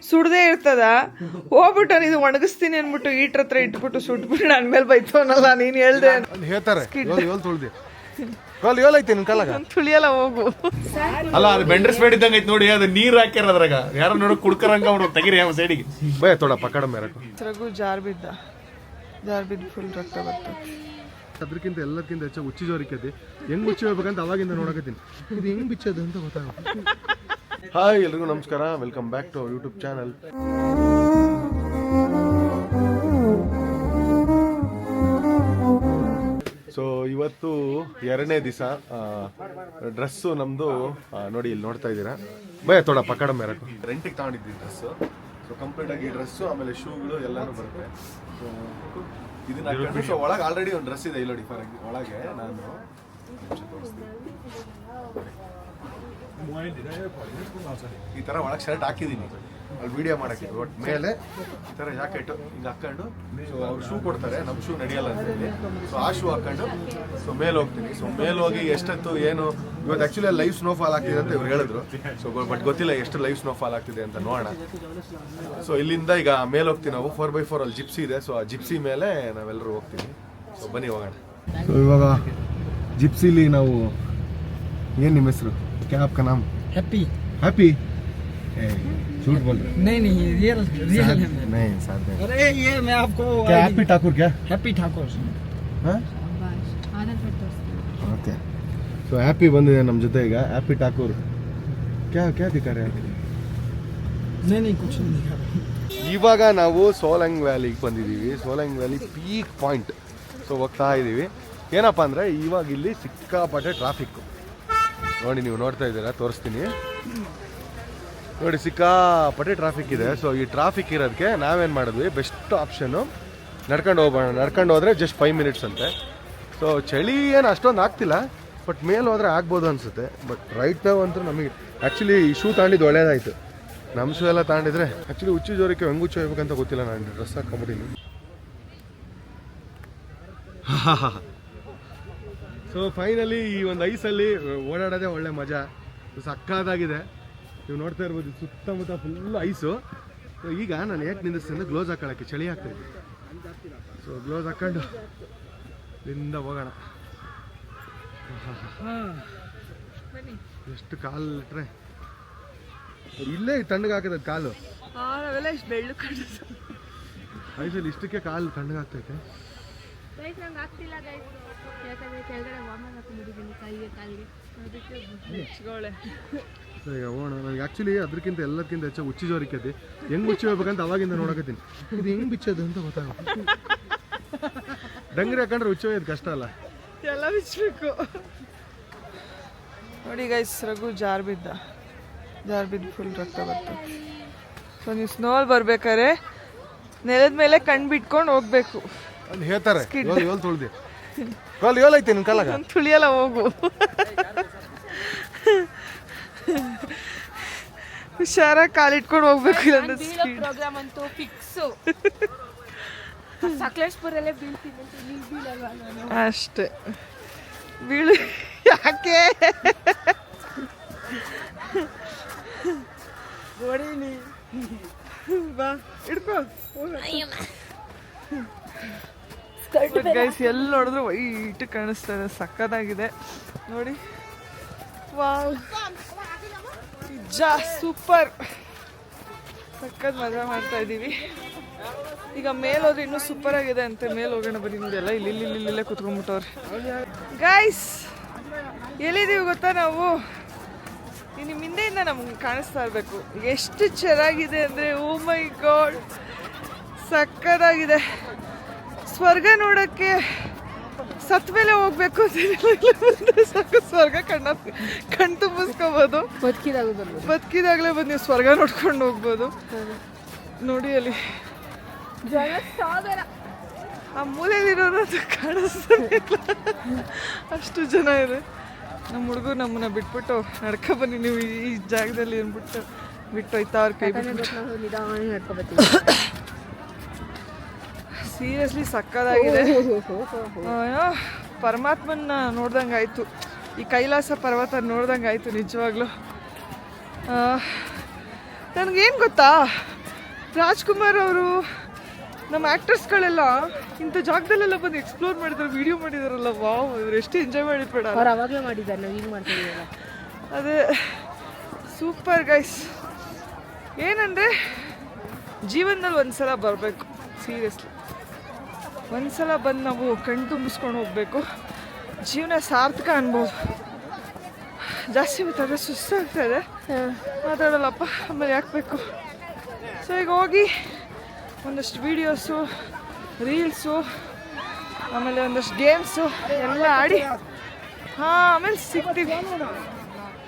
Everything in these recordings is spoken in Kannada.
ಸುಡ್ದೇ ಇರ್ತದ ಹೋಗ್ಬಿಟ್ಟು ಇದು ಒಣಗಿಸ್ತೀನಿ ಅನ್ಬಿಟ್ಟು ಈಟ್ರ ಹತ್ರ ಇಟ್ಬಿಟ್ಟು ಸುಟ್ಬಿಟ್ಟು ನನ್ ಮೇಲೆ ಬೈತವನಲ್ಲ ನೀನ್ ಹೇಳ್ದೆ ಹೇಳ್ತಾರೆ ಐತೆ ನಿನ್ ಕಾಲಾಗ ತುಳಿಯಲ್ಲ ಹೋಗು. ಅಲ್ಲ ಅದು ಬೆಂಡ್ರಸ್ ಬೇಡಿದ್ದಂಗ ಐತಿ ನೋಡಿ, ಅದು ನೀರ್ ಹಾಕ್ಯಾರ ಅದ್ರಾಗ ಯಾರೋ ನೋಡಕ್ ಕುಡ್ಕರಂಗ ಅವ್ರು ತೆಗಿರಿ ಯಾವ ಸೈಡಿಗೆ ಬೇ ತೋಡ ಪಕ್ಕಡ ಮೇರಕು ರಘು ಜಾರ್ ಬಿದ್ದು ಫುಲ್ ರಕ್ತ ಬರ್ತದೆ. ಅದಕ್ಕಿಂತ ಎಲ್ಲಕ್ಕಿಂತ ಹೆಚ್ಚಾಗಿ ಹುಚ್ಚಿ ಜೋರಿಕೈತಿ. ಹೆಂಗ್ ಹುಚ್ಚಿ ಹೋಗ್ಬೇಕಂತ ಅವಾಗಿಂದ ನೋಡಕತ್ತೀನಿ, ಇದು ಹೆಂಗ್ ಬಿಚ್ಚೋದು ಅಂತ ಗೊತ್ತಾಗುತ್ತೆ. ಹಾಯ್ ಎಲ್ರಿಗೂ ನಮಸ್ಕಾರ, welcome back to our YouTube channel. So ಇವತ್ತು 2ನೇ ದಿವಸ. ಡ್ರೆಸ್ಸು ನಮ್ಮದು ನೋಡಿ ಇಲ್ಲಿ ನೋಡ್ತಾ ಇದ್ದೀರಾ. ಬೇ ತೋಡ ಪಕ್ಕಡ ಮೇರಕು ರೆಂಟಿಗೆ ತಗೊಂಡಿದ್ವಿ ಡ್ರೆಸ್ಸು. ಸೊ ಕಂಪ್ಲೀಟ್ ಆಗಿ ಡ್ರೆಸ್ಸು ಆಮೇಲೆ ಶೂಗಳು ಎಲ್ಲಾನು ಬರುತ್ತೆ. ಸೊ ಇದನ್ನ ಹಾಕೊಂಡು ಸೊ ಒಳಗೆ ಆಲ್ರೆಡಿ ಒಂದು ಡ್ರೆಸ್ ಇದೆ ಇಲ್ಲಿ ನೋಡಿ. ಫಾರ್ ಒಳಗೆ ನಾನು ಈ ಥರ ಒಳಗೆ ಶರ್ಟ್ ಹಾಕಿದ್ದೀನಿ ಅಲ್ಲಿ ವಿಡಿಯೋ ಮಾಡೋಕ್ಕೆ. ಬಟ್ ಮೇಲೆ ಈ ಥರ ಜಾಕೆಟು ಹಿಂಗೆ ಹಾಕ್ಕೊಂಡು ಸೊ ಅವ್ರು ಶೂ ಕೊಡ್ತಾರೆ, ನಮ್ಮ ಶೂ ನಡೆಯಲ್ಲ ಅಂತ ಹೇಳಿ ಸೊ ಆ ಶೂ ಹಾಕ್ಕೊಂಡು ಸೊ ಮೇಲೆ ಹೋಗ್ತೀನಿ. ಸೊ ಮೇಲೆ ಹೋಗಿ ಎಷ್ಟೊತ್ತು ಏನು ಇವತ್ತು ಆ್ಯಕ್ಚುಲಿ ಲೈವ್ ಸ್ನೋಫಾಲ್ ಆಗ್ತಿದೆ ಅಂತ ಇವ್ರು ಹೇಳಿದ್ರು. ಸೊ ಬಟ್ ಗೊತ್ತಿಲ್ಲ ಎಷ್ಟು ಲೈವ್ ಸ್ನೋಫಾಲ್ ಆಗ್ತಿದೆ ಅಂತ ನೋಡೋಣ. ಸೊ ಇಲ್ಲಿಂದ ಈಗ ಮೇಲೆ ಹೋಗ್ತೀವಿ ನಾವು. 4x4 ಅಲ್ಲಿ ಜಿಪ್ಸಿ ಇದೆ. ಸೊ ಆ ಜಿಪ್ಸಿ ಮೇಲೆ ನಾವೆಲ್ಲರೂ ಹೋಗ್ತೀವಿ. ಸೊ ಬನ್ನಿ ಹೋಗೋಣ. ಸೊ ಇವಾಗ ಜಿಪ್ಸಿಲಿ ನಾವು ಏನು ನಿಮ್ಮ ಹೆಸರು? क्या आपका नाम? Happy happy? झूठ बोल रहे? नहीं रियल है। नहीं साथ में। अरे ये मैं आपको क्या हैप्पी ठाकुर? क्या हैप्पी ठाकुर? हाँ ओके. सो हैप्पी ಬಂದಿದೆ ನಮ್ಮ ಜೊತೆ ಈಗ. हैप्पी ठाकुर क्या क्या दिखा रहे हैं? नहीं कुछ नहीं दिखा रहा. ಇವಾಗ ನಾವು ಸೋಲಂಗ್ ವ್ಯಾಲಿಗೆ ಬಂದಿದ್ದೀವಿ. Solang valley peak point. So ಹೋಗ್ತಾ ಇದ್ದೀವಿ. ಏನಪ್ಪ ಅಂದರೆ ಇವಾಗ ಇಲ್ಲಿ ಸಿಕ್ಕಾಪಟ್ಟೆ ಟ್ರಾಫಿಕ್ಕು ನೋಡಿ. ನೀವು ನೋಡ್ತಾ ಇದ್ದೀರಾ, ತೋರಿಸ್ತೀನಿ ನೋಡಿ. ಸಿಕ್ಕಾಪಟ್ಟೆ ಟ್ರಾಫಿಕ್ ಇದೆ. ಸೊ ಈ ಟ್ರಾಫಿಕ್ ಇರೋದಕ್ಕೆ ನಾವೇನು ಮಾಡಿದ್ವಿ, ಬೆಸ್ಟ್ ಆಪ್ಷನ್ನು ನಡ್ಕೊಂಡು ಹೋಗೋಣ. ನಡ್ಕೊಂಡು ಹೋದರೆ ಜಸ್ಟ್ 5 ಮಿನಿಟ್ಸ್ ಅಂತೆ. ಸೊ ಚಳಿ ಏನು ಅಷ್ಟೊಂದು ಆಗ್ತಿಲ್ಲ, ಬಟ್ ಮೇಲೆ ಹೋದರೆ ಆಗ್ಬೋದು ಅನಿಸುತ್ತೆ. ಬಟ್ ರೈಟ್ ನಾವು ಅಂತೂ ನಮಗೆ ಆ್ಯಕ್ಚುಲಿ ಈ ಶೂ ತಗೊಂಡಿದ್ದು ಒಳ್ಳೇದಾಯಿತು. ನಮ್ಮ ಶೂ ಎಲ್ಲ ತಗೊಂಡಿದ್ರೆ ಆ್ಯಕ್ಚುಲಿ ಹುಚ್ಚು ಜೋರಕ್ಕೆ ಹೆಂಗೆ ಹುಚ್ಚು ಹೋಗ್ಬೇಕಂತ ಗೊತ್ತಿಲ್ಲ. ನಾನು ಡ್ರೆಸ್ ಹಾಕೊಂಬಿಟ್ಟಿನಿ. ಸೊ ಫೈನಲಿ ಈ ಒಂದು ಐಸಲ್ಲಿ ಓಡಾಡೋದೇ ಒಳ್ಳೆ ಮಜಾ. ಸಕ್ಕದಾಗಿದೆ. ನೀವು ನೋಡ್ತಾ ಇರ್ಬೋದು ಸುತ್ತಮುತ್ತ ಫುಲ್ಲು ಐಸು. ಸೊ ಈಗ ನಾನು ಯಾಕೆ ನಿಂದಿಸ್ತೀನಿ, ಗ್ಲೋಸ್ ಹಾಕೊಳ್ಳೋಕ್ಕೆ ಚಳಿ ಆಗ್ತಾಯಿದೆ. ಸೊ ಗ್ಲೋಸ್ ಹಾಕ್ಕೊಂಡು ಇಲ್ಲಿಂದ ಹೋಗೋಣ. ಎಷ್ಟು ಕಾಲು ಇಟ್ಟರೆ ಇಲ್ಲೇ ತಣ್ಣಗಾಗ್ತದೆ ಕಾಲು. ಐಸಲ್ಲಿ ಇಷ್ಟಕ್ಕೆ ಕಾಲು ತಣ್ಣಗಾಗ್ತೈತೆ. ಈಗ ಹೋಗೋಣ. ನನಗೆ ಆ್ಯಕ್ಚುಲಿ ಅದಕ್ಕಿಂತ ಎಲ್ಲಕ್ಕಿಂತ ಹೆಚ್ಚಾಗಿ ಹುಚ್ಚಿ ಜೋರಿಕೈತಿ. ಹೆಂಗೆ ಹುಚ್ಚಿ ಹೋಗ್ಬೇಕಂತ ಅವಾಗಿಂದ ನೋಡಕತ್ತೀನಿ, ಇದು ಹೆಂಗೆ ಬಿಚ್ಚೋದು ಅಂತ ಗೊತ್ತಾಗುತ್ತೆ. ಡಂಗ್ರಿ ಹಾಕೊಂಡ್ರೆ ಹುಚ್ಚಿ ಹೋಗೋದು ಕಷ್ಟ ಅಲ್ಲ, ಎಲ್ಲ ಬಿಚ್ಚಬೇಕು ನೋಡಿ ಗೈಸ್. ರಘು ಜಾರ್ ಬಿದ್ದು ಫುಲ್ ರಕ್ತ ಬರ್ತದೆ. ಸೊ ನೀವು ಸ್ನೋಲ್ ಬರ್ಬೇಕಾದ್ರೆ ನೆಲದ ಮೇಲೆ ಕಣ್ಣು ಬಿಟ್ಕೊಂಡು ಹೋಗ್ಬೇಕು. ಅಲ್ಲಿ ಹೇಳ್ತಾರೆ ತುಳಿದೆ ಐತೆ ನಿನ್ ಕಾಲಾಗ ತುಳಿಯಲ್ಲ ಹೋಗು. ಹುಷಾರಾಗಿ ಕಾಲಿಟ್ಕೊಂಡು ಹೋಗ್ಬೇಕು. ಪ್ರೋಗ್ರಾಮ್ ಅಂತೂ ಫಿಕ್ಸ್. ಸಕಲೇಶ್ಪುರಲ್ಲೇ ಬೀಳ್ತೀನಿ ಅಷ್ಟೇ. ಬೀಳು ಯಾಕೆ ಹೊಡೀನಿ ಬಾ ಹಿಡ್ಕೋ. ಗೈಸ್ ಎಲ್ಲಿ ನೋಡಿದ್ರು ವೈಟ್ ಕಾಣಿಸ್ತಾ ಇದೆ, ಸಕ್ಕತ್ತಾಗಿದೆ ನೋಡಿ. ವಾವ್ ಜಾ ಸೂಪರ್, ಸಕ್ಕತ್ ಮಜಾ ಮಾಡ್ತಾ ಇದ್ದೀವಿ. ಈಗ ಮೇಲೆ ಹೋದ್ರೆ ಇನ್ನೂ ಸೂಪರ್ ಆಗಿದೆ ಅಂತೆ. ಮೇಲೆ ಹೋಗೋಣ ಬರೀ ನೋಡಿ. ಎಲ್ಲ ಇಲ್ಲೇ ಕುತ್ಕೊಂಡ್ಬಿಟ್ಟವ್ರೆ. ಗೈಸ್ ಎಲ್ಲಿದ್ದೀವಿ ಗೊತ್ತಾ ನಾವು? ನಿಮ್ಮ ಹಿಂದೆಯಿಂದ ನಮ್ಗೆ ಕಾಣಿಸ್ತಾ ಇರಬೇಕು ಎಷ್ಟು ಚೆನ್ನಾಗಿದೆ ಅಂದರೆ. ಓ ಮೈ ಗಾಡ್, ಸಕ್ಕತ್ತಾಗಿದೆ. ಸ್ವರ್ಗ ನೋಡೋಕ್ಕೆ ಸತ್ ಮೇಲೆ ಹೋಗ್ಬೇಕು ಅಂತ ಸಾಕು. ಸ್ವರ್ಗ ಕಣ್ ತುಂಬಿಸ್ಕೋಬೋದು. ಬದುಕಿದಾಗಲೇ ಬಂದು ನೀವು ಸ್ವರ್ಗ ನೋಡ್ಕೊಂಡು ಹೋಗ್ಬೋದು ನೋಡಿ. ಅಲ್ಲಿ ಆ ಮೂಲೆಯಲ್ಲಿರೋದು ಕಾಣಿಸ್ತಾನೆ ಅಷ್ಟು ಜನ ಇದೆ. ನಮ್ಮ ಹುಡುಗರು ನಮ್ಮನ್ನ ಬಿಟ್ಬಿಟ್ಟು ನಡ್ಕೊ ಬನ್ನಿ ನೀವು ಈ ಜಾಗದಲ್ಲಿ ಅಂದ್ಬಿಟ್ಟು ಬಿಟ್ಟೋಯ್ತಾ ಅವ್ರ ಕೈ ಬಿಟ್ಟು. ಸೀರಿಯಸ್ಲಿ ಸಕ್ಕದಾಗಿದೆ. ಪರಮಾತ್ಮನ ನೋಡ್ದಂಗೆ ಆಯಿತು. ಈ ಕೈಲಾಸ ಪರ್ವತ ನೋಡ್ದಂಗೆ ಆಯಿತು ನಿಜವಾಗ್ಲೂ. ನನಗೇನು ಗೊತ್ತಾ, ರಾಜ್ಕುಮಾರ್ ಅವರು ನಮ್ಮ ಆ್ಯಕ್ಟರ್ಸ್ಗಳೆಲ್ಲ ಇಂಥ ಜಾಗದಲ್ಲೆಲ್ಲ ಬಂದು ಎಕ್ಸ್ಪ್ಲೋರ್ ಮಾಡಿದ್ದಾರೆ, ವಿಡಿಯೋ ಮಾಡಿದಾರಲ್ಲ. ವಾವ್, ಇವ್ರು ಎಷ್ಟು ಎಂಜಾಯ್ ಮಾಡಿದ್ಬೇಡ. ಅವ್ರು ಅವಾಗಲೇ ಮಾಡಿದ್ದಾರೆ, ನಾವು ಈಗ ಮಾಡ್ತಿದ್ದೀವಲ್ಲ. ಅದೇ ಸೂಪರ್ ಗೈಸ್. ಏನಂದರೆ ಜೀವನದಲ್ಲಿ ಒಂದ್ಸಲ ಬರಬೇಕು, ಸೀರಿಯಸ್ಲಿ ಒಂದ್ಸಲ ಬಂದು ನಾವು ಕಣ್ಣು ತುಂಬಿಸ್ಕೊಂಡು ಹೋಗಬೇಕು. ಜೀವನ ಸಾರ್ಥಕ ಅನ್ಬೋದು. ಜಾಸ್ತಿ ಗೊತ್ತಾದರೆ ಸುಸ್ತಾಗ್ತಾಯಿದೆ, ಮಾತಾಡೋಲ್ಲಪ್ಪ, ಆಮೇಲೆ ಯಾಕೆ ಬೇಕು. ಸೊ ಈಗ ಹೋಗಿ ಒಂದಷ್ಟು ವೀಡಿಯೋಸು, ರೀಲ್ಸು, ಆಮೇಲೆ ಒಂದಷ್ಟು ಗೇಮ್ಸು ಎಲ್ಲ ಆಡಿ ಆಮೇಲೆ ಸಿಗ್ತೀವಿ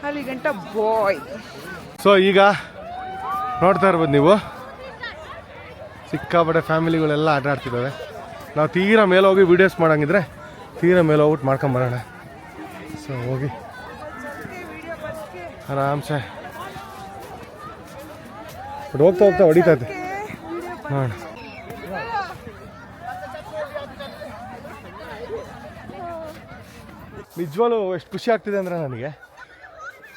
ಅಲ್ಲಿ ಗಂಟ ಬಾಯ್. ಸೊ ಈಗ ನೋಡ್ತಾ ಇರ್ಬೋದು ನೀವು, ಸಿಕ್ಕಾಪಟ್ಟೆ ಫ್ಯಾಮಿಲಿಗಳೆಲ್ಲ ಆಟ ಆಡ್ತಿದ್ದಾವೆ. ನಾವು ತೀರಾ ಮೇಲೆ ಹೋಗಿ ವೀಡಿಯೋಸ್ ಮಾಡೋಂಗಿದ್ರೆ ತೀರಾ ಮೇಲೆ ಹೋಗ್ಬಿಟ್ಟು ಮಾಡ್ಕೊಂಬರೋಣ. ಸೊ ಹೋಗಿ ಆರಾಮ್ಸೆ ಹೋಗ್ತಾ ಹೋಗ್ತಾ ಹೊಡಿತೈತೆ ನೋಡ. ನಿಜವಾಗ್ಲೂ ಎಷ್ಟು ಖುಷಿ ಆಗ್ತಿದೆ ಅಂದರೆ ನನಗೆ.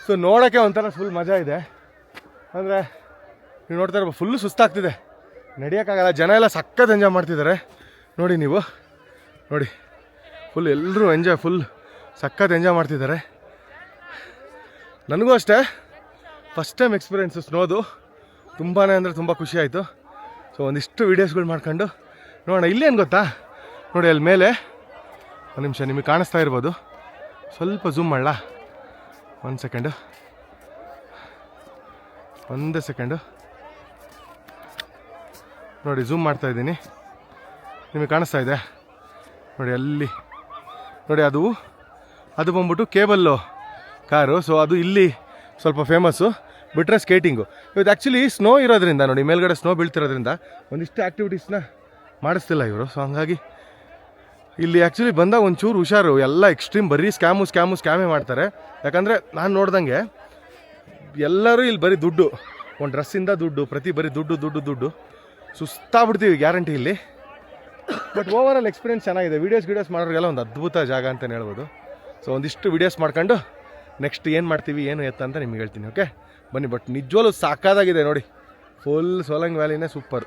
ಸೊ ನೋಡೋಕ್ಕೆ ಒಂಥರ ಫುಲ್ ಮಜಾ ಇದೆ. ಅಂದರೆ ನೀವು ನೋಡ್ತಾ ಇರ್ಬೋದು, ಫುಲ್ಲು ಸುಸ್ತಾಗ್ತಿದೆ, ನಡೆಯೋಕ್ಕಾಗಲ್ಲ. ಜನ ಎಲ್ಲ ಸಖತ್ ಎಂಜಾಯ್ ಮಾಡ್ತಿದ್ದಾರೆ ನೋಡಿ. ನೀವು ನೋಡಿ, ಫುಲ್ ಎಲ್ಲರೂ ಫುಲ್ ಸಖತ್ ಎಂಜಾಯ್ ಮಾಡ್ತಿದ್ದಾರೆ. ನನಗೂ ಅಷ್ಟೇ ಫಸ್ಟ್ ಟೈಮ್ ಎಕ್ಸ್ಪೀರಿಯೆನ್ಸು ಸ್ನೋದು. ತುಂಬಾ ಅಂದರೆ ತುಂಬ ಖುಷಿ ಆಯಿತು. ಸೊ ಒಂದಿಷ್ಟು ವೀಡಿಯೋಸ್ಗಳು ಮಾಡ್ಕೊಂಡು ನೋಡೋಣ. ಇಲ್ಲೇನು ಗೊತ್ತಾ ನೋಡಿ, ಅಲ್ಲಿ ಮೇಲೆ ಒಂದು ನಿಮಿಷ ನಿಮಗೆ ಕಾಣಿಸ್ತಾ ಇರ್ಬೋದು. ಸ್ವಲ್ಪ ಝೂಮ್ ಮಾಡಲಾ? ಒಂದೇ ಸೆಕೆಂಡು ನೋಡಿ, ಝೂಮ್ ಮಾಡ್ತಾ ಇದ್ದೀನಿ. ನಿಮಗೆ ಕಾಣಿಸ್ತಾ ಇದೆ ನೋಡಿ, ಅಲ್ಲಿ ನೋಡಿ, ಅದು ಬಂದ್ಬಿಟ್ಟು ಕೇಬಲ್ಲು ಕಾರು. ಸೊ ಅದು ಇಲ್ಲಿ ಸ್ವಲ್ಪ ಫೇಮಸ್ಸು. ಬಿಟ್ಟರೆ ಸ್ಕೇಟಿಂಗು. ಇವತ್ತು ಆ್ಯಕ್ಚುಲಿ ಸ್ನೋ ಇರೋದ್ರಿಂದ ನೋಡಿ, ಮೇಲ್ಗಡೆ ಸ್ನೋ ಬೀಳ್ತಿರೋದ್ರಿಂದ ಒಂದಿಷ್ಟು ಆ್ಯಕ್ಟಿವಿಟೀಸ್ನ ಮಾಡಿಸ್ತಿಲ್ಲ ಇವರು. ಸೊ ಹಂಗಾಗಿ ಇಲ್ಲಿ ಆ್ಯಕ್ಚುಲಿ ಬಂದಾಗ ಒಂಚೂರು ಹುಷಾರು. ಎಲ್ಲ ಎಕ್ಸ್ಟ್ರೀಮ್ ಬರೀ ಸ್ಕ್ಯಾಮೇ ಮಾಡ್ತಾರೆ. ಯಾಕಂದರೆ ನಾನು ನೋಡ್ದಂಗೆ ಎಲ್ಲರೂ ಇಲ್ಲಿ ಬರೀ ದುಡ್ಡು, ಒಂದು ಡ್ರೆಸ್ಸಿಂದ ದುಡ್ಡು, ಬರೀ ದುಡ್ಡು ಸುಸ್ತಾಗ್ಬಿಡ್ತೀವಿ ಗ್ಯಾರಂಟಿ ಇಲ್ಲಿ. ಬಟ್ ಓವರ್ ಆಲ್ ಎಕ್ಸ್ಪೀರಿಯನ್ಸ್ ಚೆನ್ನಾಗಿದೆ. ವೀಡಿಯೋಸ್ ಮಾಡೋರಿಗೆಲ್ಲ ಒಂದು ಅದ್ಭುತ ಜಾಗ ಅಂತಲೇ ಹೇಳ್ಬೋದು. ಸೊ ಒಂದಿಷ್ಟು ವೀಡಿಯೋಸ್ ಮಾಡ್ಕೊಂಡು ನೆಕ್ಸ್ಟ್ ಏನು ಮಾಡ್ತೀವಿ ಏನು ಎತ್ತ ಅಂತ ನಿಮ್ಗೆ ಹೇಳ್ತೀನಿ. ಓಕೆ ಬನ್ನಿ. ಬಟ್ ನಿಜವಾಗ್ಲೂ ಸಾಕಾಗಿದೆ ನೋಡಿ, ಫುಲ್ ಸೋಲಂಗ್ ವ್ಯಾಲಿನೇ ಸೂಪರ್.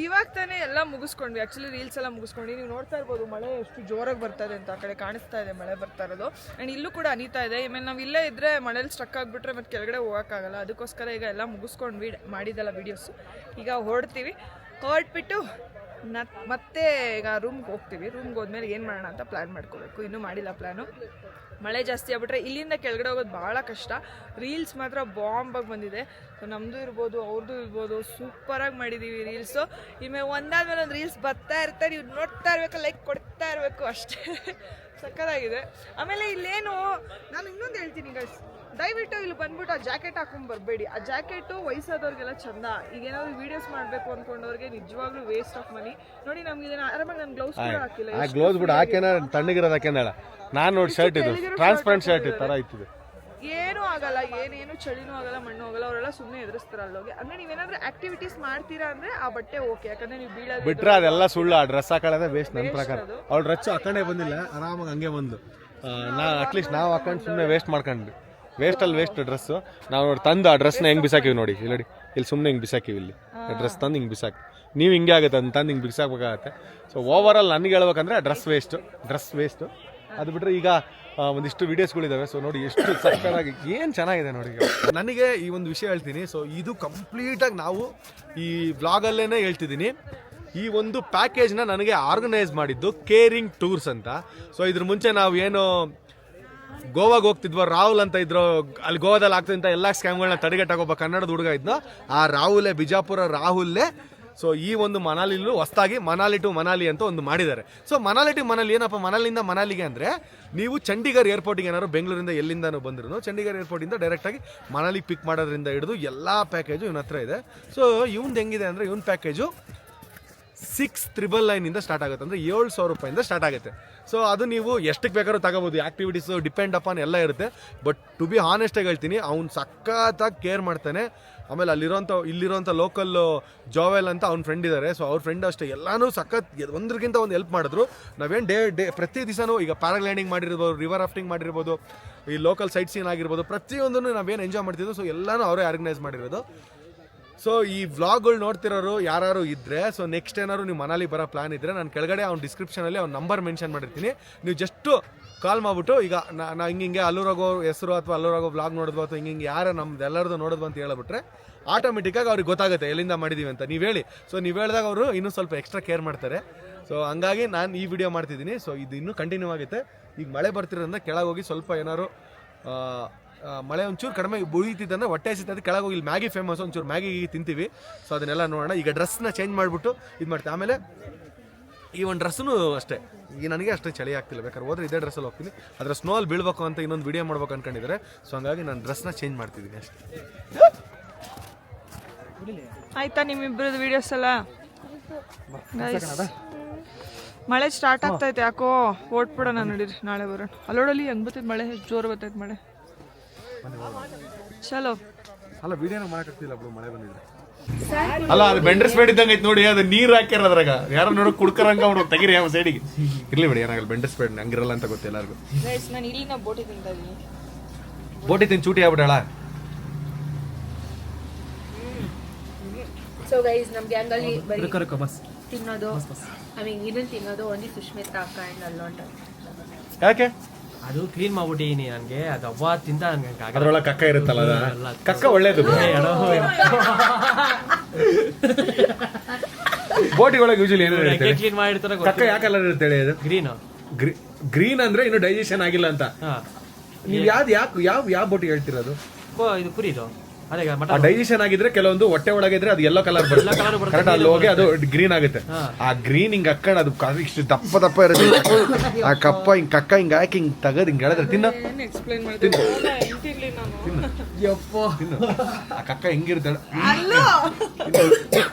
ಇವಾಗ ತಾನೇ ಎಲ್ಲ ಮುಗಿಸ್ಕೊಂಡ್ವಿ, ಆ್ಯಕ್ಚುಲಿ ರೀಲ್ಸ್ ಎಲ್ಲ ಮುಗಿಸ್ಕೊಂಡು. ನೀವು ನೋಡ್ತಾ ಇರ್ಬೋದು ಮಳೆ ಎಷ್ಟು ಜೋರಾಗಿ ಬರ್ತಾ ಇದೆ ಅಂತ. ಆ ಕಡೆ ಕಾಣಿಸ್ತಾ ಇದೆ ಮಳೆ ಬರ್ತಾ ಇರೋದು. ಆ್ಯಂಡ್ ಇಲ್ಲೂ ಕೂಡ ಅನಿತಾ ಇದೆ. ಆಮೇಲೆ ನಾವು ಇಲ್ಲೇ ಇದ್ದರೆ ಮಳೇಲಿ ಸ್ಟಕ್ ಆಗಿಬಿಟ್ರೆ ಮತ್ತೆ ಕೆಳಗಡೆ ಹೋಗೋಕ್ಕಾಗಲ್ಲ. ಅದಕ್ಕೋಸ್ಕರ ಈಗ ಎಲ್ಲ ಮುಗಿಸ್ಕೊಂಡು ಮಾಡಿದ್ದಲ್ಲ ವೀಡಿಯೋಸು. ಈಗ ಹೊರಟ್ಬಿಟ್ಟು ಮತ್ತೆ ಈಗ ರೂಮ್ಗೆ ಹೋಗ್ತೀವಿ. ರೂಮ್ಗೆ ಹೋದ್ಮೇಲೆ ಏನು ಮಾಡೋಣ ಅಂತ ಪ್ಲ್ಯಾನ್ ಮಾಡ್ಕೋಬೇಕು. ಇನ್ನೂ ಮಾಡಿಲ್ಲ ಪ್ಲ್ಯಾನು. ಮಳೆ ಜಾಸ್ತಿ ಆಗ್ಬಿಟ್ರೆ ಇಲ್ಲಿಂದ ಕೆಳಗಡೆ ಹೋಗೋದು ಭಾಳ ಕಷ್ಟ. ರೀಲ್ಸ್ ಮಾತ್ರ ಬಾಂಬಾಗಿ ಬಂದಿದೆ. ಸೊ ನಮ್ಮದು ಇರ್ಬೋದು, ಅವ್ರದ್ದು ಇರ್ಬೋದು, ಸೂಪರಾಗಿ ಮಾಡಿದ್ದೀವಿ ರೀಲ್ಸು. ಇನ್ಮೇಲೆ ಒಂದಾದ್ಮೇಲೆ ಒಂದು ರೀಲ್ಸ್ ಬರ್ತಾ ಇರ್ತಾರೆ, ನೀವು ನೋಡ್ತಾ ಇರಬೇಕು, ಲೈಕ್ ಕೊಡ್ತಾ ಇರಬೇಕು, ಅಷ್ಟೇ. ಸಕ್ಕತ್ತಾಗಿದೆ. ಆಮೇಲೆ ಇಲ್ಲೇನು ನಾನು ಇನ್ನೊಂದು ಹೇಳ್ತೀನಿ ಗೈಸ್, ದಯವಿಟ್ಟು ಇಲ್ಲಿ ಬಂದ್ಬಿಟ್ಟು ಆ ಜಾಕೆಟ್ ಹಾಕೊಂಡು ಬರಬೇಡಿ. ಆ ಜಾಕೆಟು ವಯಸ್ಸಾದವ್ರಿಗೆಲ್ಲ ಚಂದ. ಈಗ ಏನಾದ್ರು ವೀಡಿಯೋಸ್ ಮಾಡಬೇಕು ಅಂದ್ಕೊಂಡವ್ರಿಗೆ ನಿಜವಾಗ್ಲೂ ವೇಸ್ಟ್ ಆಫ್ ಮನಿ. ನೋಡಿ ನಮ್ಗೆ ಆರಾಮಾಗಿ ನಾನು ಗ್ಲೌಸ್ ಕೂಡ ಹಾಕಿಲ್ಲ. ಆ ಗ್ಲೌಸ್ ಬಿಡು, ಹಾಕೇನ ತಣ್ಣಗಿರೋದು ಹಾಕೇನಲ್ಲ. ನಾನು ನೋಡಿ ಶರ್ಟ್ ಇದು ಟ್ರಾನ್ಸ್ಪರೆಂಟ್ ಶರ್ಟ್ ಥರ ಇತ್ತು. ಏನೂ ಆಗಲ್ಲ, ಏನೇನು ಚಳಿನೂ ಆಗಲ್ಲ, ಮಣ್ಣು ಆಗಲ್ಲ. ಅವರೆಲ್ಲ ಸುಮ್ಮನೆ ಎದುರಿಸ್ತಾರೆ ಅಲ್ಲೋಗಿ. ಅಂದರೆ ನೀವೇನಾದ್ರೂ ಆಕ್ಟಿವಿಟೀಸ್ ಮಾಡ್ತೀರಾ ಅಂದರೆ ಆ ಬಟ್ಟೆ ಓಕೆ. ಯಾಕಂದರೆ ನೀವು ಬೀಳೋದು ಬಿಟ್ರೆ ಅದೆಲ್ಲ ಸುಳ್ಳು. ಆ ಡ್ರೆಸ್ ಹಾಕೊಳ್ಳೋದೇ ವೇಸ್ಟ್ ನನ್ನ ಪ್ರಕಾರ. ಅವ್ಳು ಡ್ರೆಸ್ ಹಾಕೊಂಡೇ ಬಂದಿಲ್ಲ, ಆರಾಮಾಗಿ ಹಂಗೆ ಬಂದು ಅಟ್ಲೀಸ್ಟ್ ನಾವು ಹಾಕೊಂಡು ಸುಮ್ಮನೆ ವೇಸ್ಟ್ ಮಾಡ್ಕೊಂಡ್ವಿ. Waste dress. ನಾವು ನೋಡಿ ತಂದು ಆ ಡ್ರೆಸ್ನ ಹೆಂಗೆ ಬಿಸಾಕಿವಿ ನೋಡಿ, ಇಲ್ಲಿ ಸುಮ್ಮನೆ ಹಿಂಗೆ ಬಿಸಾಕಿವಿ. ಇಲ್ಲಿ ಡ್ರೆಸ್ ತಂದು ಹಿಂಗೆ ಬಿಸಾಕಿ ನೀವು ಹಿಂಗೆ ಆಗುತ್ತೆ ಅಂತ ತಂದು ಹಿಂಗೆ ಬಿಸಾಕಬೇಕಾಗತ್ತೆ. ಸೊ ಓವರ್ ಆಲ್ ನನಗೆ ಹೇಳ್ಬೇಕಂದ್ರೆ ಡ್ರೆಸ್ ವೇಸ್ಟು. ಅದು ಬಿಟ್ಟರೆ ಈಗ ಒಂದಿಷ್ಟು ವೀಡಿಯೋಸ್ಗಳಿದ್ದಾವೆ. ಸೊ ನೋಡಿ ಎಷ್ಟು ಸಕ್ಕತ್ತಾಗಿ ಏನು ಚೆನ್ನಾಗಿದೆ ನೋಡಿ. ನನಗೆ ಈ ಒಂದು ವಿಷಯ ಹೇಳ್ತೀನಿ. ಸೊ ಇದು ಕಂಪ್ಲೀಟಾಗಿ ನಾವು ಈ ವ್ಲಾಗಲ್ಲೇ ಹೇಳ್ತಿದ್ದೀನಿ. ಈ ಒಂದು ಪ್ಯಾಕೇಜ್ನ ನನಗೆ ಆರ್ಗನೈಸ್ ಮಾಡಿದ್ದು ಕೇರಿಂಗ್ ಟೂರ್ಸ್ ಅಂತ. ಸೊ ಇದ್ರ ಮುಂಚೆ ನಾವು ಏನು ಗೋವಾಗೆ ಹೋಗ್ತಿದ್ವೋ, ರಾಹುಲ್ ಅಂತ ಇದ್ರು, ಅಲ್ಲಿ ಗೋವಾದಲ್ಲಿ ಆಗ್ತಿದ್ದಂಥ ಎಲ್ಲ ಸ್ಕ್ಯಾಮ್ಗಳನ್ನ ತಡೆಗಟ್ಟಾಗೊಬ್ಬ ಕನ್ನಡದ ಹುಡುಗ ಇದ್ನೋ, ಆ ರಾಹುಲೇ, ಬಿಜಾಪುರ ರಾಹುಲ್ಲೇ. ಸೊ ಈ ಒಂದು ಮನಾಲಿಲೂ ಹೊಸದಾಗಿ ಮನಾಲಿ ಟು ಮನಾಲಿ ಅಂತ ಒಂದು ಮಾಡಿದ್ದಾರೆ. ಸೊ ಮನಾಲಿ ಟು ಮನಾಲಿ ಏನಪ್ಪ, ಮನಾಲಿಂದ ಮನಾಲಿಗೆ ಅಂದರೆ ನೀವು ಚಂಡೀಗಢ ಏರ್ಪೋರ್ಟಿಗೆ ಏನಾದ್ರು ಬೆಂಗಳೂರಿಂದ ಎಲ್ಲಿಂದನೂ ಬಂದ್ರು ಚಂಡೀಗಢ ಏರ್ಪೋರ್ಟಿಂದ ಡೈರೆಕ್ಟಾಗಿ ಮನಾಲಿಗೆ ಪಿಕ್ ಮಾಡೋದ್ರಿಂದ ಹಿಡಿದು ಎಲ್ಲ ಪ್ಯಾಕೇಜು ಇವನ ಹತ್ರ ಇದೆ. ಸೊ ಇವ್ನದು ಹೆಂಗಿದೆ ಅಂದರೆ, ಇವನ್ ಪ್ಯಾಕೇಜು 6,999 ಸ್ಟಾರ್ಟ್ ಆಗುತ್ತೆ. ಅಂದರೆ 7,000 ರೂಪಾಯಿಂದ ಸ್ಟಾರ್ಟ್ ಆಗುತ್ತೆ. ಸೊ ಅದು ನೀವು ಎಷ್ಟಕ್ಕೆ ಬೇಕಾದ್ರೂ ತಗೋಬೋದು. ಆ್ಯಕ್ಟಿವಿಟೀಸು ಡಿಪೆಂಡ್ ಅಪಾನ್ ಎಲ್ಲ ಇರುತ್ತೆ. ಬಟ್ ಟು ಬಿ ಹಾನೆಸ್ಟಾಗಿ ಹೇಳ್ತೀನಿ, ಅವ್ನು ಸಖತ್ತಾಗಿ ಕೇರ್ ಮಾಡ್ತಾನೆ. ಆಮೇಲೆ ಇಲ್ಲಿರೋಂಥ ಲೋಕಲ್ ಜೋವೆಲ್ ಅಂತ ಅವ್ನ ಫ್ರೆಂಡ್ ಇದ್ದಾರೆ. ಸೊ ಅವ್ರ ಫ್ರೆಂಡ್ ಅಷ್ಟೇ ಎಲ್ಲನೂ ಸಖತ್ ಒಂದ್ರಿಗಿಂತ ಒಂದು ಹೆಲ್ಪ್ ಮಾಡಿದ್ರು. ನಾವೇನು ಡೇ ಪ್ರತಿ ದಿವಸನೂ ಈಗ ಪ್ಯಾರಾಗ್ಲೈಡಿಂಗ್ ಮಾಡಿರ್ಬೋದು, ರಿವರ್ ರಾಫ್ಟಿಂಗ್ ಮಾಡಿರ್ಬೋದು, ಈ ಲೋಕಲ್ ಸೈಟ್ ಸೀನ್ ಆಗಿರ್ಬೋದು, ಪ್ರತಿಯೊಂದನ್ನು ನಾವೇನು ಎಂಜಾಯ್ ಮಾಡ್ತಿದ್ವು. ಸೊ ಎಲ್ಲನೂ ಅವರೇ ಆರ್ಗನೈಸ್ ಮಾಡಿರೋದು. ಸೊ ಈ ವ್ಲಾಗ್ಗಳು ನೋಡ್ತಿರೋರು ಯಾರು ಇದ್ದರೆ, ಸೊ ನೆಕ್ಸ್ಟ್ ಏನಾದ್ರು ನೀವು ಮನಾಲಿ ಬರೋ ಪ್ಲಾನ್ ಇದ್ದರೆ ನಾನು ಕೆಳಗಡೆ ಅವ್ನ ಡಿಸ್ಕ್ರಿಪ್ಷನಲ್ಲಿ ಅವ್ನ ನಂಬರ್ ಮೆನ್ಷನ್ ಮಾಡಿರ್ತೀನಿ. ನೀವು ಜಸ್ಟು ಕಾಲ್ ಮಾಡಿಬಿಟ್ಟು ಈಗ ನಾ ಹಿಂಗೆ ಅಲ್ಲೂರಾಗೋ ಹೆಸರು ಅಥವಾ ಅಲ್ಲೂರಾಗೋ ವ್ಲಾಗ್ ನೋಡಿದ್ವು ಅಥವಾ ಹಿಂಗೆ ಯಾರು ನಮ್ದು ಎಲ್ಲರದು ನೋಡಿದ್ವು ಅಂತ ಹೇಳ್ಬಿಟ್ರೆ ಆಟೋಮೆಟಿಕ್ಕಾಗಿ ಅವ್ರಿಗೆ ಗೊತ್ತಾಗುತ್ತೆ ಎಲ್ಲಿಂದ ಮಾಡಿದ್ದೀವಿ ಅಂತ ನೀವು ಹೇಳಿ. ಸೊ ನೀವು ಹೇಳಿದಾಗ ಅವರು ಇನ್ನೂ ಸ್ವಲ್ಪ ಎಕ್ಸ್ಟ್ರಾ ಕೇರ್ ಮಾಡ್ತಾರೆ. ಸೊ ಹಂಗಾಗಿ ನಾನು ಈ ವಿಡಿಯೋ ಮಾಡ್ತಿದ್ದೀನಿ. ಸೊ ಇದು ಇನ್ನೂ ಕಂಟಿನ್ಯೂ ಆಗುತ್ತೆ. ಈಗ ಮಳೆ ಬರ್ತಿರೋದ್ರಿಂದ ಕೆಳಗೆ ಹೋಗಿ ಸ್ವಲ್ಪ ಏನಾದ್ರು ಮಳೆ ಒಂಚೂರು ಕಡಿಮೆ ಬುಳಿತಿದ್ದಂದ್ರೆ ಹೊಟ್ಟೆ ಹಸಿತದೆ, ಕೆಳಗೆ ಹೋಗಿ ಇಲ್ಲಿ ಮ್ಯಾಗಿ ಫೇಮಸ್, ಒಂಚೂರು ಮ್ಯಾಗಿ ತಿಂತೀವಿ. ಸೊ ಅದನ್ನೆಲ್ಲ ನೋಡೋಣ. ಈಗ ಡ್ರೆಸ್ನ ಚೇಂಜ್ ಮಾಡಿಬಿಟ್ಟು ಇದು ಮಾಡ್ತೀವಿ. ಆಮೇಲೆ ಈ ಒಂದು ಡ್ರೆಸ್ಸೂ ಅಷ್ಟೇ, ಈಗ ನನಗೆ ಅಷ್ಟೇ ಚಳಿ ಆಗ್ತಿಲ್ಲ, ಬೇಕಾದ್ರೆ ಹೋದ್ರೆ ಇದೇ ಡ್ರೆಸ್ಸಲ್ಲಿ ಹೋಗ್ತೀನಿ. ಅದರ ಸ್ನೋಲ್ಲಿ ಬೀಳ್ಬೇಕು ಅಂತ ಇನ್ನೊಂದು ವಿಡಿಯೋ ಮಾಡ್ಬೇಕು ಅನ್ಕೊಂಡಿದ್ದಾರೆ. ಸೊ ಹಂಗಾಗಿ ನಾನು ಡ್ರೆಸ್ನ ಚೇಂಜ್ ಮಾಡ್ತಿದ್ದೀನಿ ಅಷ್ಟೇ. ಆಯ್ತಾ ನಿಮ್ಮಿಬ್ಬರದ್ದು ವೀಡಿಯೋಸ್ ಎಲ್ಲ? ಮಳೆ ಸ್ಟಾರ್ಟ್ ಆಗ್ತೈತೆ ಯಾಕೋ, ಓಟ್ಬಿಡೋಣ ನಡೀರಿ, ನಾಳೆ ಬರೋಣ. ಅಲ್ಲೋಡಲ್ಲಿ ಹೆಂಗ್ ಬರ್ತೈತೆ ಮಳೆ, ಜೋರು ಬರ್ತೈತೆ ಮಳೆ. ಚಲೋ ಅಲ್ಲ ವಿಡಿಯೋನ ಮಾಡೋಕ್ಕಾಗ್ತಿಲ್ಲ ಬ್ರೋ, ಮಳೆ ಬಂದಿದ್ರೆ. ಅಲ್ಲ ಅದು ಬೆಂಡ್ರೆಸ್ ಬೇಡ್ ಇದ್ದಂಗೆ ಐತೆ ನೋಡಿ, ಅದು ನೀರು ಹಾಕ್ಯಾರ ಅದ್ರಾಗ. ಯಾರು ನೋಡೋ ಕುಡ್ಕರಂಗ ಅವ್ರು ತೆಗಿರಿ ಯಾವ ಸೈಡಿಗೆ ಇರ್ಲಿ ಬಿಡಿ, ಏನಾಗಲ್ಲ. ಬೆಂಡ್ರೆಸ್ ಬೇಡ್ ಹಂಗಿರಲ್ಲ ಅಂತ ಗೊತ್ತು ಎಲ್ಲರಿಗೂ. ನಾನು ಇಲ್ಲಿನ ಬೋಟಿ ತಿಂತಾ ಇದ್ದೀನಿ. ಬೋಟಿ ತಿಂದು ಚೂಟಿ ಆಗ್ಬಿಟ್ಟಾಳ. ಸೊ ಗೈಸ್ ನಮ್ಮ ಗ್ಯಾಂಗಲ್ಲಿ ಬರೀ ಬಸ್ ತಿನ್ನೋದು, ಐ ಮೀನ್ ಇದನ್ನ ತಿನ್ನೋದು ಓನ್ಲಿ ಸುಷ್ಮಿತಾ ಅಕ್ಕ ಆ್ಯಂಡ್ ಅಲ್ಲೋಂಟ. ಯಾಕೆ? ಅದು ಕ್ಲೀನ್ ಮಾಡ್ಬಿಟ್ಟಿನಿ ನನಗೆ, ಅದು ಅವತ್ತಿಂದ ನನಗೆ ಅದ್ರೊಳಗೆ ಕಕ್ಕ ಇರುತ್ತಲ್ಲ, ಕಕ್ಕ ಒಳ್ಳೇದು. ಬೋಟಿ ಒಳಗೆ ಯೂಶಲಿ ಏನು ಕ್ಲೀನ್ ಮಾಡಿರ್ತಾರೆ. ಕಕ್ಕ ಯಾವ ಕಲರ್ ಇರುತ್ತೆ ಹೇಳಿ? ಅದು ಗ್ರೀನ್. ಗ್ರೀನ್ ಅಂದ್ರೆ ಇನ್ನು ಡೈಜೆಷನ್ ಆಗಿಲ್ಲ ಅಂತ. ನೀವು ಯಾವ ಬೋಟಿ ಹೇಳ್ತಿರೋದು? ಇದು ಕುರಿದು ಅದೇ ಡೈಜೆಷನ್ ಆಗಿದ್ರೆ ಕೆಲವೊಂದು ಹೊಟ್ಟೆ ಒಳಗೆ ಇದ್ರೆ ಅದು ಎಲ್ಲೋ ಕಲರ್ ಬರುತ್ತೆ. ಕರೆಕ್ಟ್, ಅಲ್ಲಿ ಹೋಗಿ ಅದು ಗ್ರೀನ್ ಆಗುತ್ತೆ. ಆ ಗ್ರೀನ್ ಹಿಂಗ್ ಹಾಕೊಂಡು ಅದು ಇಷ್ಟು ದಪ್ಪ ಇರುತ್ತೆ. ಆ ಕಪ್ಪ ಹಿಂಗ್ ಕಕ್ಕ ಹಿಂಗ್ ಹಾಕಿ ಹಿಂಗ್ ತೆಗದ್ ಹಿಂಗ್ ಹೇಳಿದ್ರೆ ತಿನ್ನು. ಎಕ್ಸ್ಪ್ಲೈನ್ ಮಾಡ್ತೀನಿ. ತಿನ್ನು. ಆ ಕಕ್ಕ ಹೆಂಗಿರುತ್ತೆ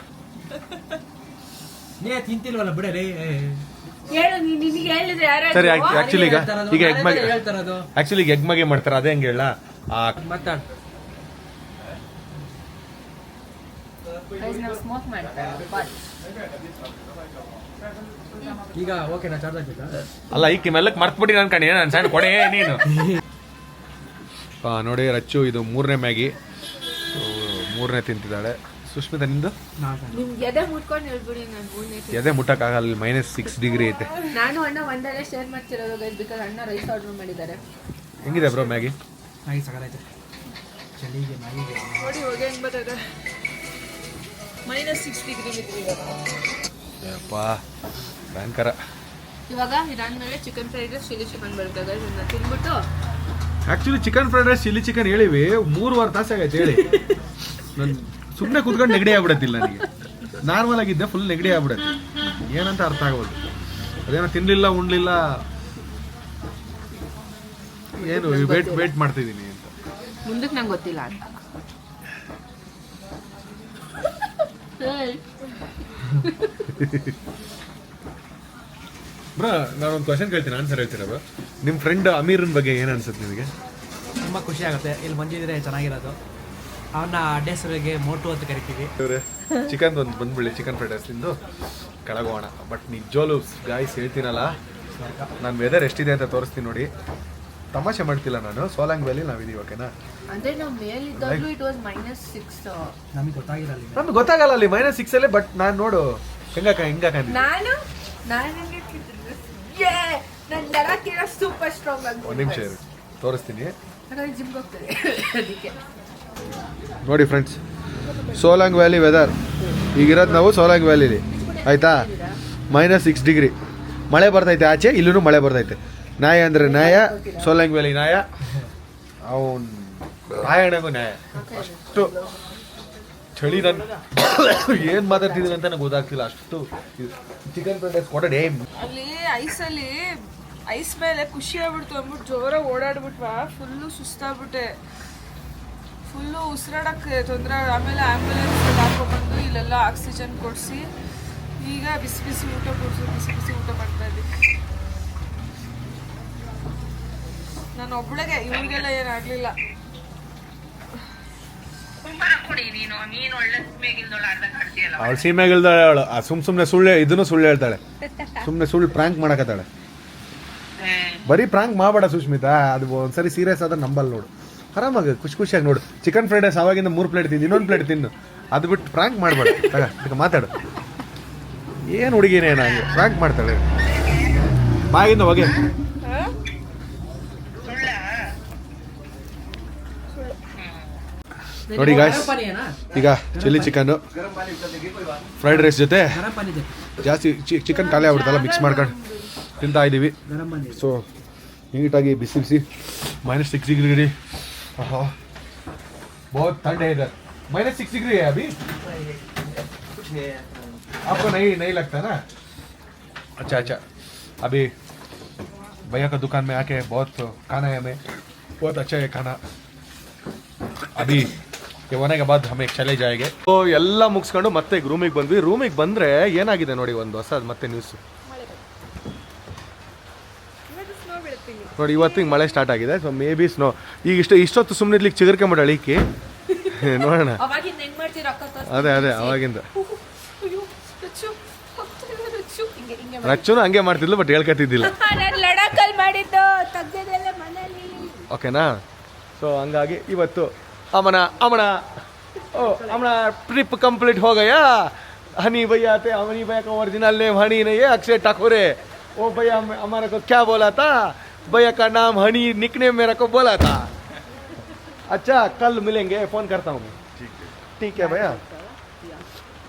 ನೀ ತಿಂತಿಲ್ವಲ್ಲ ಬಿಡರಿ. ಹೇಳು, ನಿನಗೆ ಹೇಳಿದ್ರೆ ಯಾರು ಸರಿ. ಆಕ್ಚುಲಿ ಈಗ ಎಗ್ ಮಗೆ ಹೇಳ್ತಾರದು, ಆಕ್ಚುಲಿ ಎಗ್ ಮಗೆ ಮಾಡ್ತಾರೆ, ಅದೇ ಹೆಂಗೆ ಹೇಳ. ಮಾತಾಡ. ನಾವು ಸ್ಮೋಕ್ ಮಾಡ್ತಾರೆ. ಈಗ ಓಕೆನಾ, ಚಾರ್ಜ್ ಆಗ್ಬೇಕಾ? ಅಲ್ಲ ಈಕೆ ಮೆಲ್ಲಕ್ಕೆ ಮರ್ತ್ಬಿಟ್ಟು ನಾನು ಕಣಿ ನಾನು ಸಣ್ಣ ಕೊಡೆ ನೀನು. ನೋಡಿ ರಚ್ಚು, ಇದು 3ನೇ ಮ್ಯಾಗಿ, 3ನೇ ತಿಂತಿದ್ದಾಳೆ. ಸುಷ್ಮಿತಾ ನಿಂದು? ನಿಮ್ಗೆ ಎದೆ ಮುಟ್ಕೊಂಡು ಹೇಳ್ಬಿಡಿ, ನಾನು 3ನೇ ಎದೆ ಮುಟ್ಟಕ್ಕಾಗಲ್ಲ, -6 ಡಿಗ್ರಿ ಐತೆ. ನಾನು ಅಣ್ಣ ಒಂದಲ್ಲೇ ಶೇರ್ ಮಾಡ್ತಿರೋದು ಗೈಸ್, ಬಿಕಾಸ್ ಅಣ್ಣ ರೈಸ್ ಆರ್ಡರ್ ಮಾಡಿದ್ದಾರೆ. ಹೆಂಗಿದೆ ಬ್ರೋ ಮ್ಯಾಗಿ? ಮ್ಯಾಗಿ ಸಗಲೈತೆ ಚಳಿಗೆ. ಮ್ಯಾಗಿಗೆ ನೋಡಿ ಹೋಗಿ ಹೆಂಗ್ ಬರ್ತದೆ, -6 ಡಿಗ್ರಿ ಬಿದ್ದಿದೆ. ಯಪ್ಪ ಭಯಂಕರ. ಇವಾಗ ಇದಾದ್ಮೇಲೆ chicken fried rice, chilli chicken ಬರುತ್ತೆ ಗೈಸ್, ಇದನ್ನ ತಿನ್ಬಿಟ್ಟು. Actually chicken fried rice, chilli chicken ಹೇಳಿವಿ 3 ತಾಸು ಆಗೈತೆ ಹೇಳಿ. ನಾನು ಸುಮ್ಮನೆ ಕುತ್ಕೊಂಡು ನೆಗಡಿ ಆಗ್ಬಿಡತ್ತಿಲ್ಲ ನನಗೆ. ನಾರ್ಮಲ್ ಆಗಿದ್ದೆ, ಫುಲ್ ನೆಗಡಿ ಆಗ್ಬಿಡತ್ತೆ. ಏನಂತ ಅರ್ಥ ಆಗೋದು, ಅದೇನೋ ತಿನ್ಲಿಲ್ಲ ಉಣ್ಲಿಲ್ಲ, ಏನು ವೇಟ್ ಮಾಡ್ತಿದ್ದೀನಿ ಅಂತ. ಮುಂದಕ್ಕೆ ನಂಗೆ ಗೊತ್ತಿಲ್ಲ ಅಂತ. ಬ್ರೋ ನಾನೊಂದು ಕ್ವಶನ್ ಕೇಳ್ತೀನಿ, ಆನ್ಸರ್ ಹೇಳ್ತೀರಾ ಬ್ರೋ? ನಿಮ್ಮ ಫ್ರೆಂಡ್ ಅಮೀರನ್ ಬಗ್ಗೆ ಏನು ಅನ್ಸುತ್ತೆ ನಿಮಗೆ? ತುಂಬ ಖುಷಿ ಆಗುತ್ತೆ, ಇಲ್ಲಿ ಬಂದಿದ್ರೆ ಚೆನ್ನಾಗಿರೋದು. ಅವನ್ನ ಅಡ್ಡೆಸರಿಗೆ ಮೋಟು ಅಂತ ಕರಿತೀವಿ. ಚಿಕನ್ ಒಂದು ಬಂದ್ಬಿಡಿ, ಚಿಕನ್ ಫ್ರೈಡ್ ರೈಸ್ ತಿಂದು ಕೆಳಗೋಣ. ಬಟ್ ನಿಜವಾಗ್ಲೂ ಗಾಯ್ಸ್ ಹೇಳ್ತೀನಲ್ಲ, ನಾನು ವೆದರ್ ಎಷ್ಟಿದೆ ಅಂತ ತೋರಿಸ್ತೀನಿ ನೋಡಿ. ತಮಾಷೆ ಮಾಡ್ತಿಲ್ಲ ನಾನು. ಸೋಲಾಂಗ್ ವ್ಯಾಲಿ ನಾವಿದೀವಿ, ಓಕೆನಾ? ಅಂದ್ರೆ ನಾವು ಮೇಲಿದ್ದಾಗಲೂ ಇಟ್ ವಾಸ್ -6. ನಮಗೆ ಗೊತ್ತಾಗಿರಲ್ಲ, ನಮ್ಗೆ ಗೊತ್ತಾಗಲ್ಲ ಅಲ್ಲಿ -6 ಅಲ್ಲೇ. ಬಟ್ ನಾನು ನೋಡು ಹಿಂಗಾಕ ನಾನು ಸೂಪರ್ ಸ್ಟ್ರಾಂಗ್ ಆಗಿ ಒಂದು ನಿಮಿಷ ಇರು, ತೋರಿಸ್ತೀನಿ ಜಿಮ್ಗೆ ಹೋಗ್ತದೆ ಅದಕ್ಕೆ. ನೋಡಿ ಫ್ರೆಂಡ್ಸ್, ಸೋಲಾಂಗ್ ವ್ಯಾಲಿ ವೆದರ್ ಈಗಿರೋದು ನಾವು ಸೋಲಾಂಗ್ ವ್ಯಾಲಿಲಿ, ಆಯಿತಾ? -6 ಡಿಗ್ರಿ, ಮಳೆ ಬರ್ತೈತೆ ಆಚೆ, ಇಲ್ಲೂ ಮಳೆ ಬರ್ತೈತೆ. ನ್ಯಾಯ ಅಂದರೆ ನ್ಯಾಯ, ಸೋಲಾಂಗ್ ವ್ಯಾಲಿ ನ್ಯಾಯ, ಅವನು ರಾಯಣಗೂ ನ್ಯಾಯ. ಅಷ್ಟು ಚಳಿ, ನಾನು ಏನು ಮಾತಾಡ್ತಿದ್ದೀನಿ ಅಂತ ನನಗೆ ಗೊತ್ತಾಗ್ತಿಲ್ಲ. ಅಷ್ಟು ಚಿಕನ್ ಫ್ರೈಡ್ ರೈಸ್ ಕೊಡ ಡೇಮ್. ಅಲ್ಲಿ ಐಸ್ ಮೇಲೆ ಖುಷಿ ಆಗ್ಬಿಡ್ತು ಅಂದ್ಬಿಟ್ಟು ಜೋರಾಗಿ ಓಡಾಡ್ಬಿಟ್ವಾ, ಫುಲ್ಲು ಸುಸ್ತಾಗ್ಬಿಟ್ಟೆ, ಫುಲ್ಲು ಉಸಿರಾಡಕ್ಕೆ ತೊಂದರೆ. ಆಮೇಲೆ ಆ್ಯಂಬುಲೆನ್ಸ್ ಹಾಕೊಂಡ್ಬಂದು ಇಲ್ಲೆಲ್ಲ ಆಕ್ಸಿಜನ್ ಕೊಡಿಸಿ ಈಗ ಬಿಸಿ ಊಟ ಕೊಡಿಸಿ ಬಿಸಿ ಊಟ ಮಾಡ್ತಾ ಇದ್ದೀನಿ. ನಾನು ಒಬ್ಬಳಿಗೆ, ಇವ್ರಿಗೆಲ್ಲ ಏನಾಗಲಿಲ್ಲ. ಅವಳು ಸೀಮೆಗಿಲ್ದಾಳೆ, ಅವಳು ಸುಮ್ಮನೆ ಇದನ್ನು ಸುಳ್ಳು ಹೇಳ್ತಾಳೆ, ಸುಳ್ಳು ಪ್ರ್ಯಾಂಕ್ ಮಾಡಕತ್ತಾಳೆ. ಬರೀ ಪ್ರ್ಯಾಂಕ್ ಮಾಡಬೇಡ ಸುಷ್ಮಿತಾ, ಅದು ಒಂದ್ಸರಿ ಸೀರಿಯಸ್ ಆದ್ರೆ ನಂಬಲ್ ನೋಡು. ಆರಾಮಾಗಿ ಖುಷಿಯಾಗಿ ನೋಡು. ಚಿಕನ್ ಫ್ರೈಡ್ ರೈಸ್ ಅವಾಗಿಂದ 3 ಪ್ಲೇಟ್ ತಿಂದು, ಇನ್ನೊಂದು ಪ್ಲೇಟ್ ತಿನ್ನು, ಅದು ಬಿಟ್ಟು ಫ್ರಾಂಕ್ ಮಾಡಬೇಡ. ತಗ ಮಾತಾಡು. ಏನು ಹುಡುಗಿನೇ ಹಂಗೆ ಫ್ರಾಂಕ್ ಮಾಡ್ತಾಳೆ. ಬಾಯಿಂದ ಹೋಗಿ. ನೋಡಿ ಗಾಯ್ಸ್, ಈಗ ಚಿಲ್ಲಿ ಚಿಕನ್ನು ಫ್ರೈಡ್ ರೈಸ್ ಜೊತೆ ಜಾಸ್ತಿ ಚಿಕನ್ ಖಾಲಿ ಆಗ್ಬಿಡ್ತಲ್ಲ, ಮಿಕ್ಸ್ ಮಾಡ್ಕೊಂಡು ತಿಂತಾ ಇದ್ದೀವಿ. ಸೊ ನೀಟಾಗಿ ಬಿಸಿ ಬಿಸಿ -6 डिग्री. हाँ बहुत ठंड है इधर. -6 डिग्री है अभी. आपको नहीं लगता ना? अच्छा. अभी भैया का दुकान में आके बहुत खाना है, हमें बहुत अच्छा है खाना. अभी ये होने के बाद हमें चले जाएंगे. तो ಎಲ್ಲ ಮುಗಿಸ್ಕೊಂಡು ಮತ್ತೆ ಈಗ ರೂಮಿಗೆ ಬಂದ್ವಿ. ರೂಮಿಗೆ ಬಂದರೆ ಏನಾಗಿದೆ ನೋಡಿ, ಒಂದು ಹೊಸ ಮತ್ತೆ ನ್ಯೂಸ್ ನೋಡಿ. ಇವತ್ತಿಗೆ ಮಳೆ ಸ್ಟಾರ್ಟ್ ಆಗಿದೆ. So may be snow. ಈಗ ಇಷ್ಟೊತ್ತು ಸುಮ್ಮನೆ ಇರ್ಲಿಕ್ಕೆ ಚಿಗುರ್ಕೊಂಬಿಡಳಿ ಈಕಿ. ನೋಡೋಣ. ಅದೇ ಅವಾಗಿಂದ ರಚ್ಚುನು ಹಂಗೆ ಮಾಡ್ತಿದ್ಲು, ಬಟ್ ಹೇಳ್ಕೊತಿದ್ದಿಲ್ಲ. ಓಕೆನಾ? ಸೊ ಹಂಗಾಗಿ ಇವತ್ತು ಅಮನ ट्रिप कंप्लीट हो गया. हनी भैया थे, हनी भैया का ओरिजिनल नेम हनी नहीं है, अक्षय ठाकुर है. वो भैया हमारे को क्या बोला था, भैया का नाम हनी निकनेम मेरे को बोला था. अच्छा कल मिलेंगे, फोन करता हूँ. ठीक है भैया.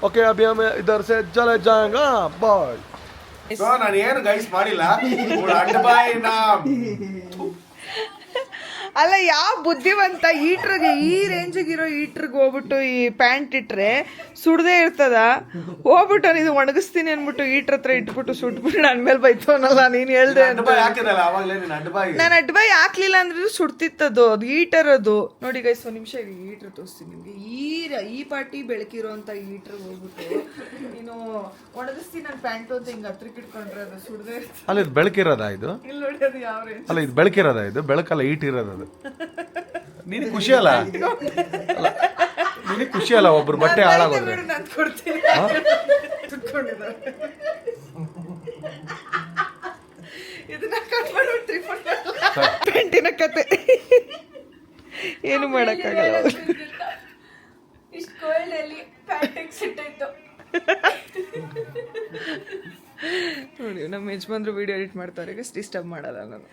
ओके अभी हम इधर से चले जाएंगे. बाय. ಸೊ ನಾನು ಏನು ಗೈಸ್ ಮಾಡಿಲ್ಲ. ಅಲ್ಲ, ಯಾವ ಬುದ್ಧಿವಂತ ಈಟ್ರಿಗೆ, ಈ ರೇಂಜಿಗಿರೋ ಈಟ್ರಿಗೆ ಹೋಗ್ಬಿಟ್ಟು ಈ ಪ್ಯಾಂಟ್ ಇಟ್ರೆ ಸುಡದೇ ಇರ್ತದ, ಹೋಗ್ಬಿಟ್ಟು ಇದು ಒಣಗಿಸ್ತೀನಿ ಅನ್ಬಿಟ್ಟು ಈಟ್ರ ಹತ್ರ ಇಟ್ಬಿಟ್ಟು ಸುಟ್ಬಿಟ್ಟು ನನ್ನ ಮೇಲೆ ಬೈತವನಲ್ಲ. ನೀನು ಹೇಳ್ದೆ ಅಂತ ನಾನು ಅಡ್ಬಾಯಿ ಹಾಕ್ಲಿಲ್ಲ ಅಂದ್ರೆ ಸುಡ್ತಿತ್ತದು. ಅದು ಈಟರ್ ಅದು ನೋಡಿ ಗೈಸ್. ಒಂದು ನಿಮಿಷ ಈಟ್ರ್ ತೋರಿಸ್ತೀನಿ ನಿಮಗೆ. ಈ ಪಾಟಿ ಬೆಳಕಿರೋಂಥ ಈಟ್ರಿಗೆ ಹೋಗ್ಬಿಟ್ಟು ನೀನು ಒಣಗಿಸ್ತೀನಿ ನನ್ನ ಪ್ಯಾಂಟು ಅಂತ ಹಿಂಗೆ ಹತ್ರಕ್ಕೆ ಇಟ್ಕೊಂಡ್ರೆ ಅದು ಸುಡದೇ ಇರ್ತದೆ. ಅಲ್ಲ ಇದು ಬೆಳಕಿರೋದಾ ಇದು? ಇಲ್ಲಿ ನೋಡಿ ಅದು ಯಾವ ರೇಂಜ್. ಅಲ್ಲ ಇದು ಬೆಳಕಿರೋದಾ ಇದು? ಬೆಳಕಲ್ಲ, ಈಟ್ ಇರೋದು. ನೀನು ಖುಷಿ ಅಲ್ಲ? ನಿನಗೆ ಖುಷಿ ಅಲ್ಲ ಒಬ್ರು ಬಟ್ಟೆ ಹಾಳಾಗೋದ್ರೆ? ಪೆಂಟಿನ ಕತೆ ಏನು ಮಾಡಕ್ಕಾಗಲ್ಲ. ನೋಡಿ ನಮ್ಮ ಯಜಮಾನ್ರು ವಿಡಿಯೋ ಎಡಿಟ್ ಮಾಡ್ತಾರೆ, ಡಿಸ್ಟರ್ಬ್ ಮಾಡಲ್ಲ ನಾನು.